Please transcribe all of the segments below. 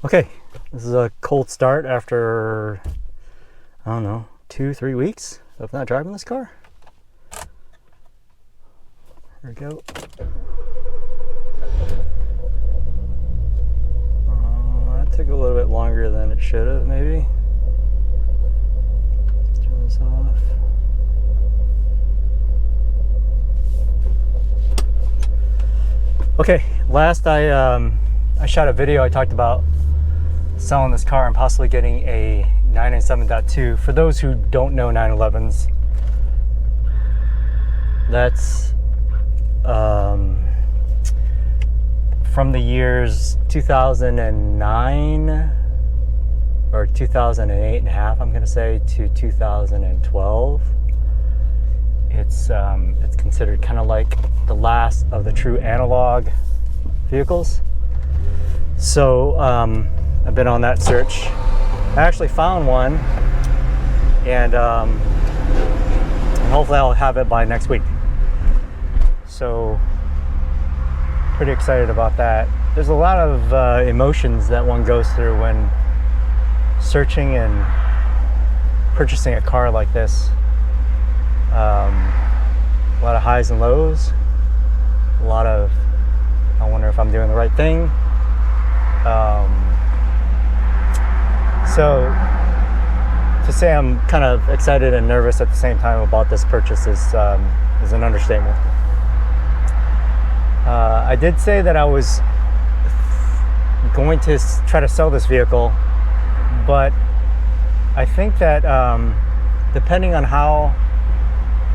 Okay, this is a cold start after, I don't know, 2-3 weeks of not driving this car. Here we go. That took a little bit longer than it should have, maybe. Turn this off. Okay, last I shot a video. I talked about selling this car and possibly getting a 997.2. For those who don't know 911s, that's from the years 2009 or 2008 and a half, I'm gonna say, to 2012. It's considered kind of like the last of the true analog vehicles. So I've been on that search. I actually found one, and hopefully I'll have it by next week. So pretty excited about that. There's a lot of emotions that one goes through when searching and purchasing a car like this. A lot of highs and lows. A lot of, I wonder if I'm doing the right thing. So to say I'm kind of excited and nervous at the same time about this purchase is an understatement. I did say that I was going to try to sell this vehicle, but I think that depending on how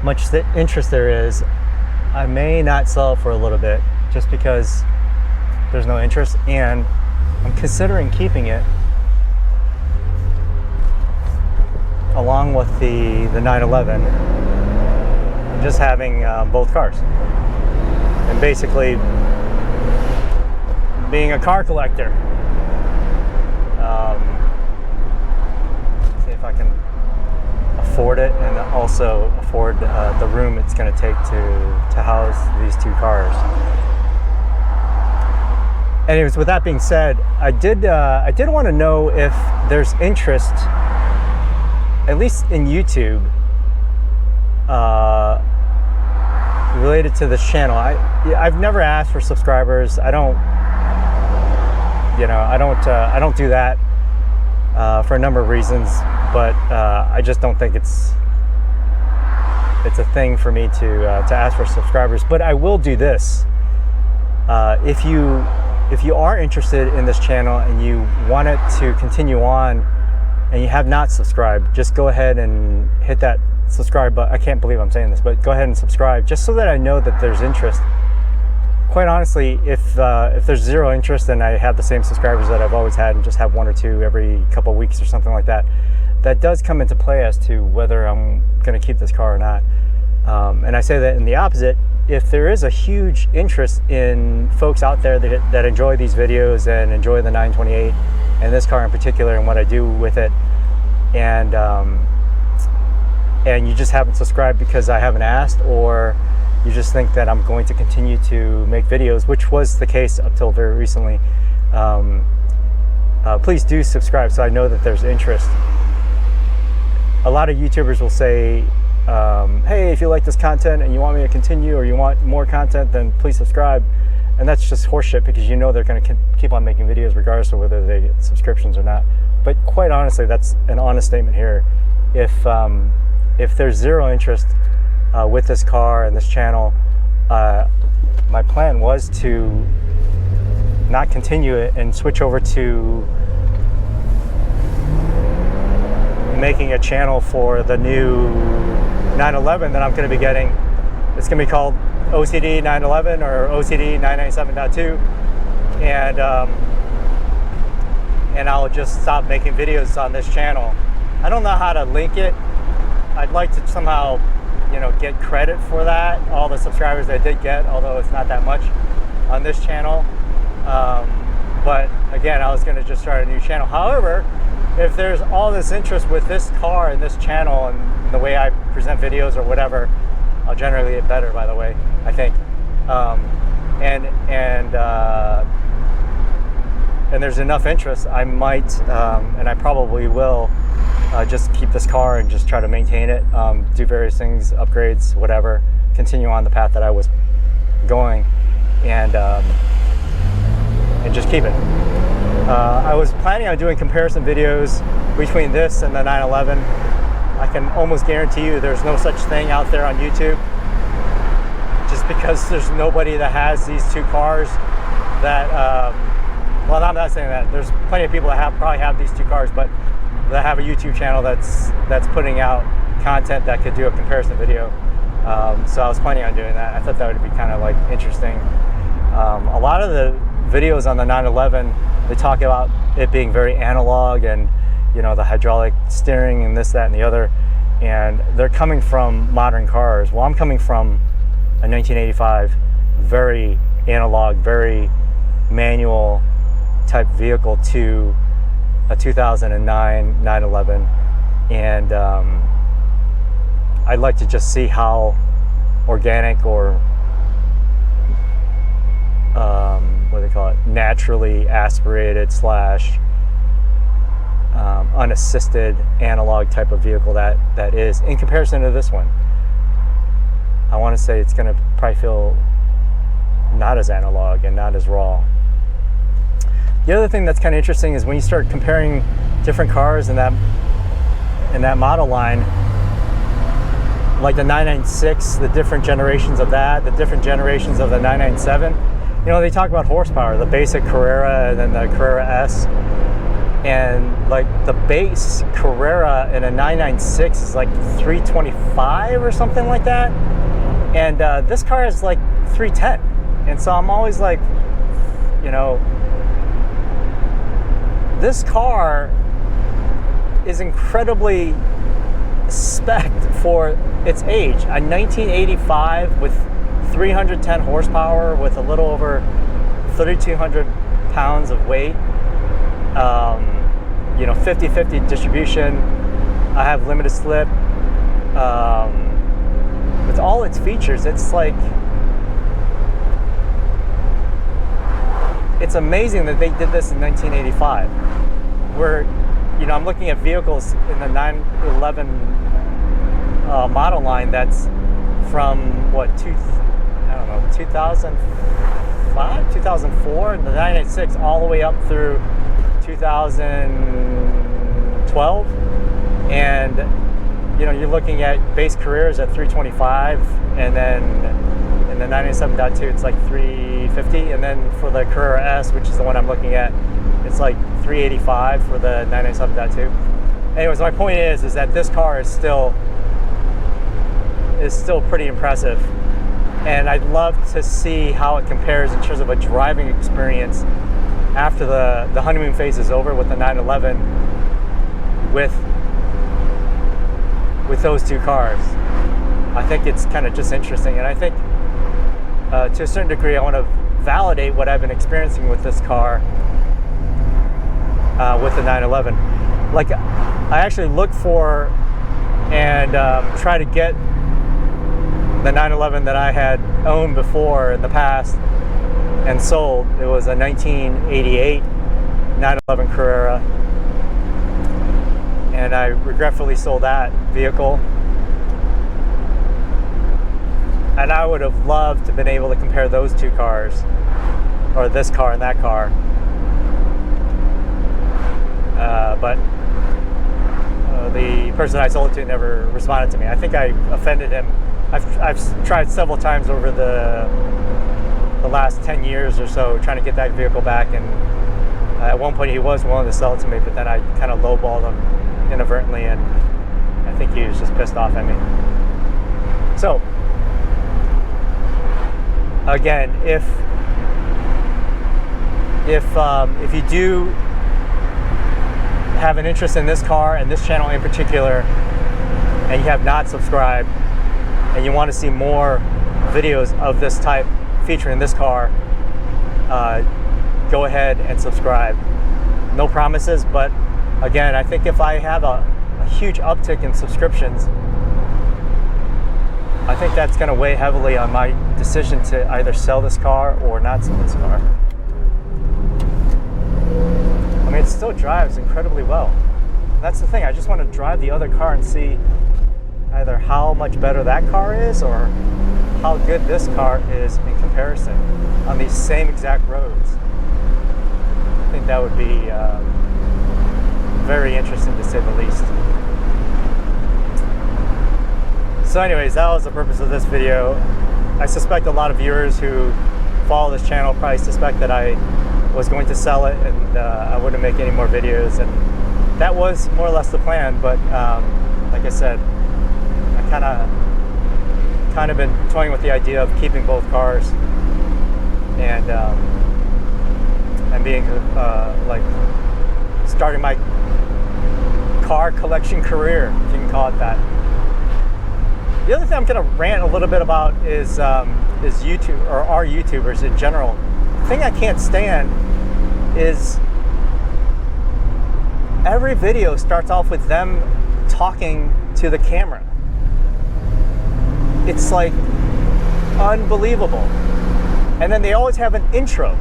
much interest there is, I may not sell it for a little bit just because there's no interest, and I'm considering keeping it along with the 911 and just having both cars and basically being a car collector. See if I can afford it and also afford the room it's going to take to house these two cars. Anyways, with that being said, I did want to know if there's interest, at least in YouTube, related to this channel. I've never asked for subscribers. I don't do that for a number of reasons, but I just don't think it's a thing for me to ask for subscribers. But I will do this. If you are interested in this channel and you want it to continue on and you have not subscribed, just go ahead and hit that subscribe button. I can't believe I'm saying this, but go ahead and subscribe just so that I know that there's interest. Quite honestly, if there's zero interest and I have the same subscribers that I've always had and just have one or two every couple of weeks or something like that, that does come into play as to whether I'm going to keep this car or not. And I say that in the opposite. If there is a huge interest in folks out there that enjoy these videos and enjoy the 928 and this car in particular and what I do with it, and you just haven't subscribed because I haven't asked, or you just think that I'm going to continue to make videos, which was the case up till very recently, please do subscribe so I know that there's interest. A lot of YouTubers will say, hey, if you like this content and you want me to continue, or you want more content, then please subscribe. And that's just horseshit, because you know they're going to keep on making videos regardless of whether they get subscriptions or not. But quite honestly, that's an honest statement here. If there's zero interest with this car and this channel, my plan was to not continue it and switch over to making a channel for the new 911 that I'm going to be getting. It's going to be called OCD 911 or OCD 997.2, and I'll just stop making videos on this channel. I don't know how to link it. I'd like to somehow, get credit for that, all the subscribers I did get, although it's not that much on this channel. But again, I was going to just start a new channel. However, if there's all this interest with this car and this channel and the way I present videos or whatever, I'll generally get better, by the way, and there's enough interest, I might, and I probably will, just keep this car and just try to maintain it, do various things, upgrades, whatever, continue on the path that I was going, and just keep it. I was planning on doing comparison videos between this and the 911. I can almost guarantee you there's no such thing out there on YouTube, just because there's nobody that has these two cars that, well, I'm not saying that. There's plenty of people that probably have these two cars, but that have a YouTube channel that's putting out content that could do a comparison video. So I was planning on doing that. I thought that would be kind of like interesting. A lot of the videos on the 911, they talk about it being very analog and, you know, the hydraulic steering and this, that, and the other. And they're coming from modern cars. Well, I'm coming from a 1985, very analog, very manual type vehicle to a 2009 911, and I'd like to just see how organic or what do they call it, naturally aspirated slash unassisted analog type of vehicle that is in comparison to this one. I want to say it's going to probably feel not as analog and not as raw. The other thing that's kind of interesting is when you start comparing different cars in that model line, like the 996, the different generations of that, the different generations of the 997. You know, they talk about horsepower, the basic Carrera and then the Carrera S. And like the base Carrera in a 996 is like 325 or something like that. And this car is like 310. And so I'm always like, you know, this car is incredibly spec'd for its age. A 1985 with 310 horsepower with a little over 3,200 pounds of weight. You know, 50-50 distribution. I have limited slip. With all its features, it's like, it's amazing that they did this in 1985. Where, you know, I'm looking at vehicles in the 911 model line that's from what, 2005, 2004, and the 986 all the way up through 2012, and you know, you're looking at base Carreras at 325, and then in the 997.2 it's like 350, and then for the Carrera S, which is the one I'm looking at, it's like 385 for the 997.2. Anyways, my point is that this car is still pretty impressive, and I'd love to see how it compares in terms of a driving experience after the honeymoon phase is over with the 911 with those two cars. I think it's kind of just interesting, and I think to a certain degree I want to validate what I've been experiencing with this car with the 911. Like, I actually look for and try to get the 911 that I had owned before in the past and sold. It was a 1988 911 Carrera, and I regretfully sold that vehicle. And I would have loved to have been able to compare those two cars, or this car and that car. But the person I sold it to never responded to me. I think I offended him. I've tried several times over the last 10 years or so trying to get that vehicle back, and at one point he was willing to sell it to me, but then I kind of lowballed him inadvertently, and I think he was just pissed off at me. So again, if you do have an interest in this car and this channel in particular, and you have not subscribed, and you want to see more videos of this type featuring this car, go ahead and subscribe. No promises, but again, I think if I have a huge uptick in subscriptions, I think that's going to weigh heavily on my decision to either sell this car or not sell this car. mean, it still drives incredibly well. That's the thing. I just want to drive the other car and see either how much better that car is or how good this car is in comparison on these same exact roads. I think that would be very interesting, to say the least. So anyways, that was the purpose of this video. I suspect a lot of viewers who follow this channel probably suspect that I was going to sell it and I wouldn't make any more videos, and that was more or less the plan. But like I said, I kind of been toying with the idea of keeping both cars and being like starting my car collection career, if you can call it that. The other thing I'm going to rant a little bit about is YouTube, or our YouTubers in general. The thing I can't stand is every video starts off with them talking to the camera. It's like unbelievable. And then they always have an intro.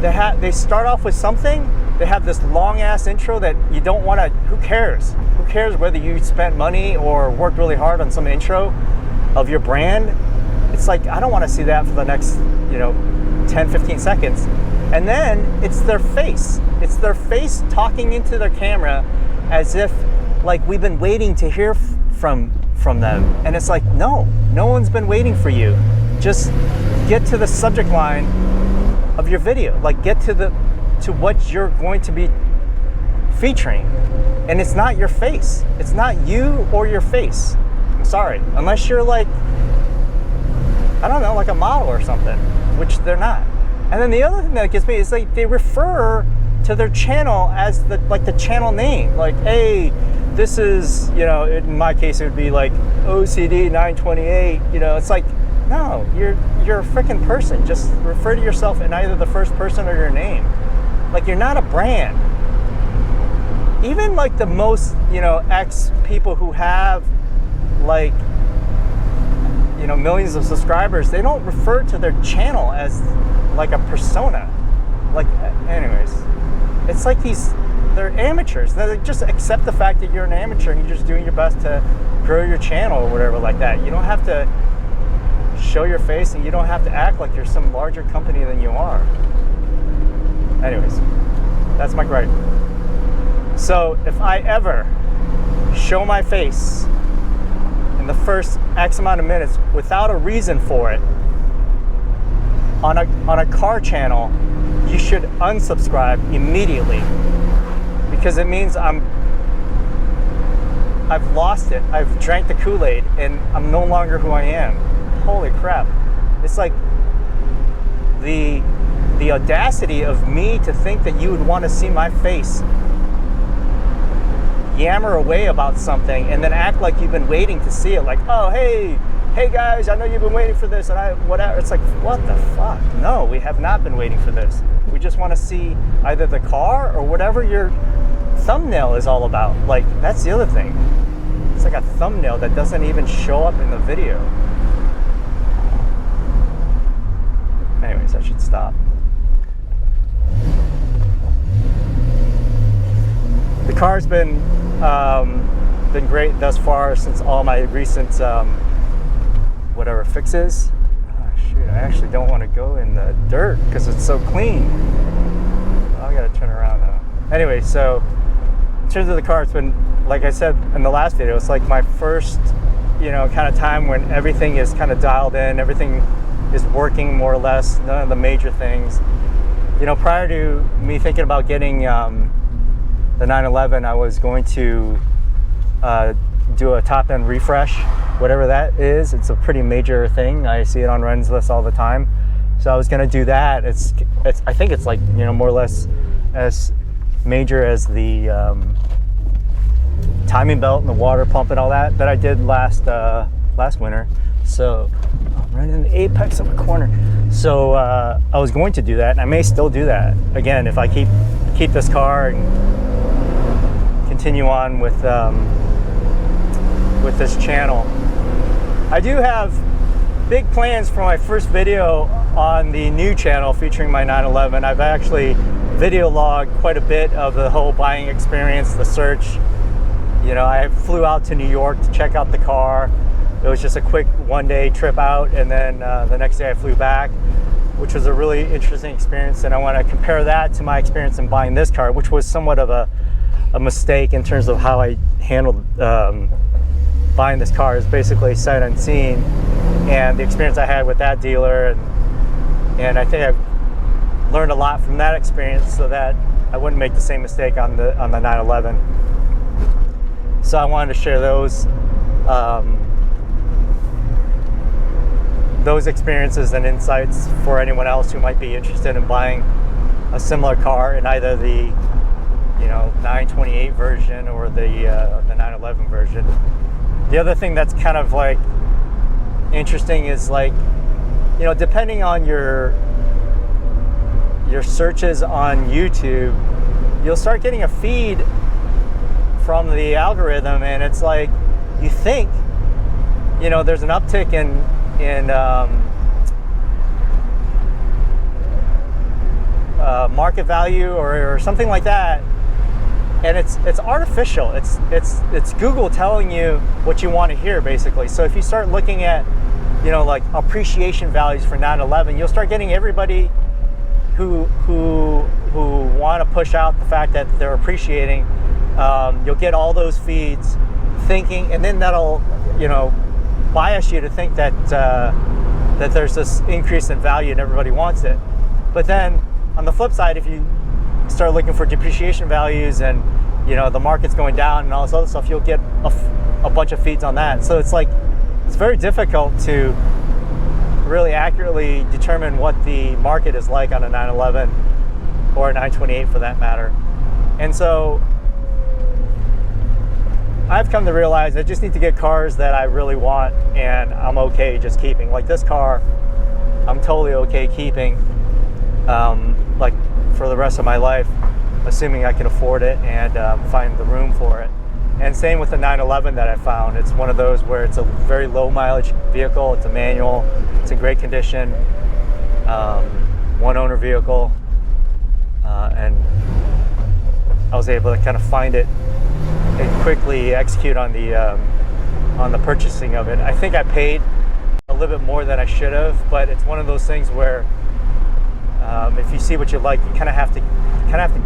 They start off with something. They have this long ass intro that you don't want to. Who cares? Who cares whether you spent money or worked really hard on some intro of your brand? It's like, I don't want to see that for the next 10, 15 seconds. And then it's their face. It's their face talking into their camera as if like we've been waiting to hear from them. And it's like, no one's been waiting for you. Just get to the subject line of your video. Like, get to what you're going to be featuring. And it's not your face. It's not you or your face. I'm sorry. Unless you're like, I don't know, like a model or something, which they're not. And then the other thing that gets me is like they refer to their channel as the channel name. Like, hey, this is, in my case it would be like OCD 928. It's like, no, you're a freaking person. Just refer to yourself in either the first person or your name. Like, you're not a brand. Even like the most, ex people who have like, millions of subscribers, they don't refer to their channel as like a persona. Like, anyways, it's like they're amateurs. They just accept the fact that you're an amateur and you're just doing your best to grow your channel or whatever like that. You don't have to show your face and you don't have to act like you're some larger company than you are. Anyways, that's my gripe. So if I ever show my face in the first X amount of minutes without a reason for it on a car channel, you should unsubscribe immediately, because it means I've lost it. I've drank the Kool-Aid and I'm no longer who I am. Holy crap. It's like the audacity of me to think that you would want to see my face yammer away about something and then act like you've been waiting to see it. Like, oh, hey guys, I know you've been waiting for this, and whatever. It's like, what the fuck? No, we have not been waiting for this. We just want to see either the car or whatever your thumbnail is all about. Like, that's the other thing. It's like a thumbnail that doesn't even show up in the video. Anyways, I should stop. The car's been great thus far since all my recent whatever fixes. Oh, shoot, I actually don't want to go in the dirt because it's so clean. Oh, I gotta turn around now. Anyway, so in terms of the car, it's been, like I said in the last video, it's like my first, kind of time when everything is kind of dialed in, everything is working more or less, none of the major things. Prior to me thinking about getting the 911, I was going to do a top end refresh, whatever that is. It's a pretty major thing. I see it on Rants lists all the time. So I was going to do that. I think it's like, more or less as major as the timing belt and the water pump and all that I did last winter. So I'm right in the apex of a corner. So I was going to do that, and I may still do that again if I keep this car and continue on with this channel. I do have big plans for my first video on the new channel featuring my 911. I've actually video log quite a bit of the whole buying experience, the search. You know, I flew out to New York to check out the car. It was just a quick one-day trip out, and then the next day I flew back, which was a really interesting experience. And I want to compare that to my experience in buying this car, which was somewhat of a mistake in terms of how I handled buying this car. Is basically sight unseen, and the experience I had with that dealer, and I think I've learned a lot from that experience so that I wouldn't make the same mistake on the 911. So I wanted to share those experiences and insights for anyone else who might be interested in buying a similar car in either the 928 version or the 911 version. The other thing that's kind of like interesting is, like, depending on your searches on YouTube, you'll start getting a feed from the algorithm, and it's like you think there's an uptick in market value or something like that, and it's artificial. It's Google telling you what you want to hear, basically. So if you start looking at like appreciation values for 911, you'll start getting everybody who want to push out the fact that they're appreciating. You'll get all those feeds thinking, and then that'll bias you to think that that there's this increase in value and everybody wants it. But then on the flip side, if you start looking for depreciation values and the market's going down and all this other stuff, you'll get a bunch of feeds on that. So it's very difficult to really accurately determine what the market is like on a 911 or a 928 for that matter. And so I've come to realize I just need to get cars that I really want and I'm okay just keeping. Like this car, I'm totally okay keeping, like for the rest of my life, assuming I can afford it and find the room for it. And same with the 911 that I found. It's one of those where it's a very low mileage vehicle. It's a manual. It's in great condition. One owner vehicle, and I was able to kind of find it and quickly execute on the purchasing of it. I think I paid a little bit more than I should have, but it's one of those things where if you see what you like, you kind of have to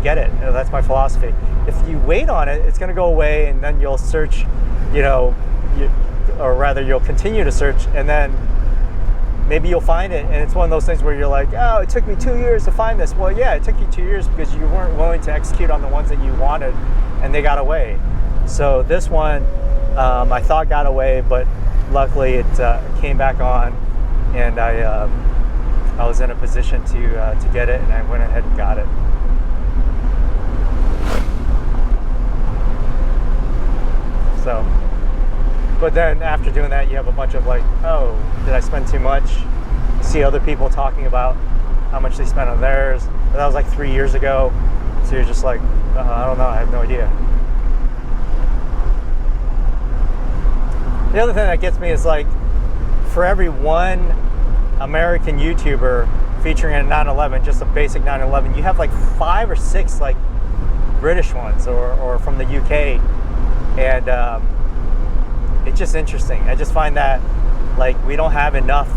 get it. That's my philosophy. If you wait on it, it's going to go away, and then you'll search, or rather you'll continue to search, and then maybe you'll find it, and it's one of those things where you're like, oh, it took me 2 years to find this. Well, yeah, it took you 2 years because you weren't willing to execute on the ones that you wanted, and they got away. So this one, I thought got away, but luckily it came back on, and I was in a position to get it, and I went ahead and got it. So, but then after doing that, you have a bunch of like, oh, did I spend too much? You see other people talking about how much they spent on theirs. But that was like 3 years ago. So you're just like, I don't know, I have no idea. The other thing that gets me is like, for every one American YouTuber featuring a 911, just a basic 911, you have like 5 or 6 like British ones or from the UK. And it's just interesting. I just find that like we don't have enough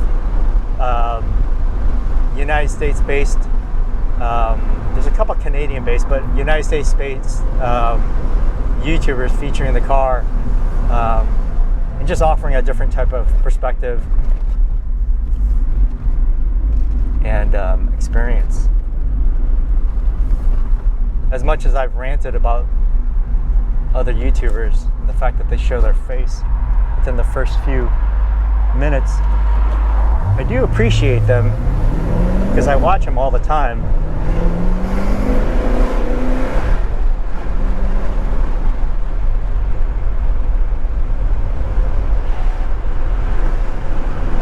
United States based, there's a couple Canadian based, but United States based YouTubers featuring the car, and just offering a different type of perspective and experience. As much as I've ranted about other YouTubers and the fact that they show their face within the first few minutes, I do appreciate them because I watch them all the time.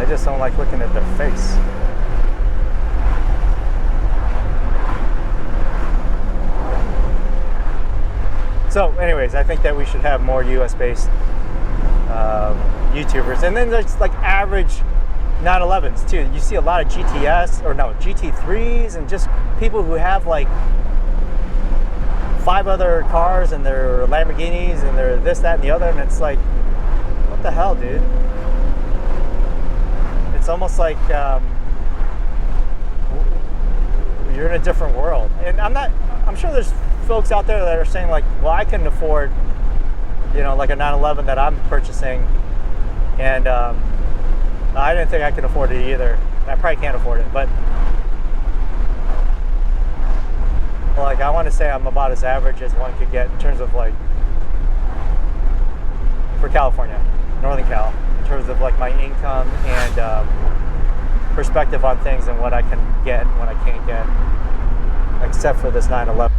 I just don't like looking at their face. So anyways, I think that we should have more US-based YouTubers. And then there's like average 911s too. You see a lot of GTS, or no, GT3s, and just people who have like 5 other cars, and they're Lamborghinis, and they're this, that, and the other, and it's like, what the hell, dude? It's almost like you're in a different world. And I'm sure there's folks out there that are saying like, well, I couldn't afford, like a 911 that I'm purchasing, and I didn't think I could afford it either. I probably can't afford it, but like, I want to say I'm about as average as one could get in terms of like, for California, Northern Cal, in terms of like my income and perspective on things and what I can get and what I can't get, except for this 911.